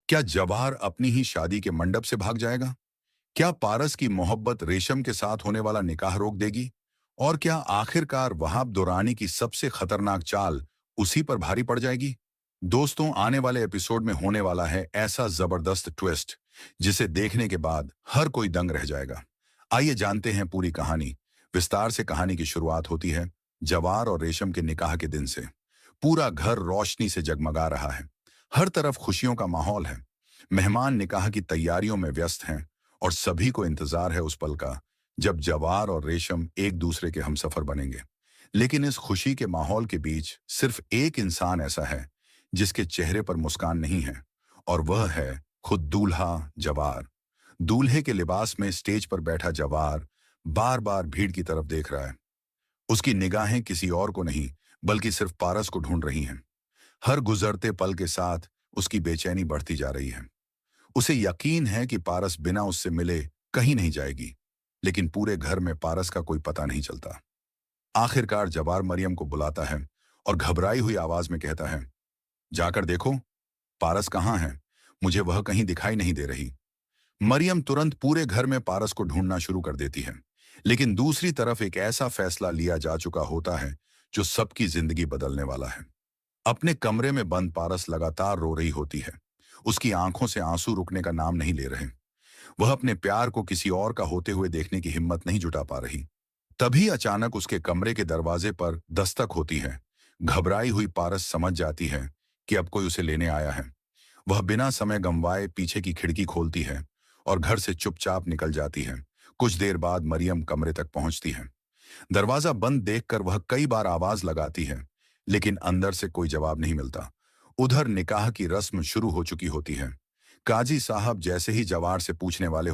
क्या जवाहर अपनी ही शादी के मंडप से भाग जाएगा? क्या पारस की मोहब्बत रेशम के साथ होने वाला निकाह रोक देगी? और क्या आखिरकार वहाब दुरानी की सबसे खतरनाक चाल उसी पर भारी पड़ जाएगी? दोस्तों, आने वाले एपिसोड में होने वाला है ऐसा जबरदस्त ट्विस्ट जिसे देखने के बाद हर कोई दंग रह जाएगा। आइए जानते हैं पूरी कहानी। विस्तार से कहानी की शुरुआत होती है जवार और रेशम के निकाह के दिन से। पूरा घर रोशनी से जगमगा रहा है। हर तरफ खुशियों का माहौल है। मेहमान निकाह की तैयारियों में व्यस्त हैं और सभी को इंतजार है उस पल का जब जवार और रेशम एक दूसरे के हमसफर बनेंगे। लेकिन इस खुशी के माहौल के बीच सिर्फ एक इंसान ऐसा है जिसके चेहरे पर मुस्कान नहीं है, और वह है खुद दूल्हा जवार। दूल्हे के लिबास में स्टेज पर बैठा जवार बार बार भीड़ की तरफ देख रहा है। उसकी निगाहें किसी और को नहीं बल्कि सिर्फ पारस को ढूंढ रही हैं। हर गुजरते पल के साथ उसकी बेचैनी बढ़ती जा रही है। उसे यकीन है कि पारस बिना उससे मिले कहीं नहीं जाएगी, लेकिन पूरे घर में पारस का कोई पता नहीं चलता। आखिरकार जवार मरियम को बुलाता है और घबराई हुई आवाज में कहता है, जाकर देखो, पारस कहाँ है? मुझे वह कहीं दिखाई नहीं दे रही। मरियम तुरंत पूरे घर में पारस को ढूंढना शुरू कर देती है, लेकिन दूसरी तरफ एक ऐसा फैसला लिया जा चुका होता है जो सबकी जिंदगी बदलने वाला है। अपने कमरे में बंद पारस लगातार रो रही होती है। उसकी आंखों से आंसू रुकने का नाम नहीं ले रहे। वह अपने प्यार को किसी और का होते हुए देखने की हिम्मत नहीं जुटा पा रही। तभी अचानक उसके कमरे के दरवाजे पर दस्तक होती है। घबराई हुई पारस समझ जाती है कि अब कोई उसे लेने आया है। वह बिना समय गंवाए पीछे की खिड़की खोलती है और घर से चुपचाप निकल जाती है। कुछ देर बाद मरियम कमरे तक पहुंचती है। दरवाजा बंद देखकर वह कई बार आवाज लगाती है, लेकिन अंदर से कोई जवाब नहीं मिलता। उधर निकाह की रस्म शुरू हो चुकी होती है। काजी साहब जैसे ही जवार से पूछने वाले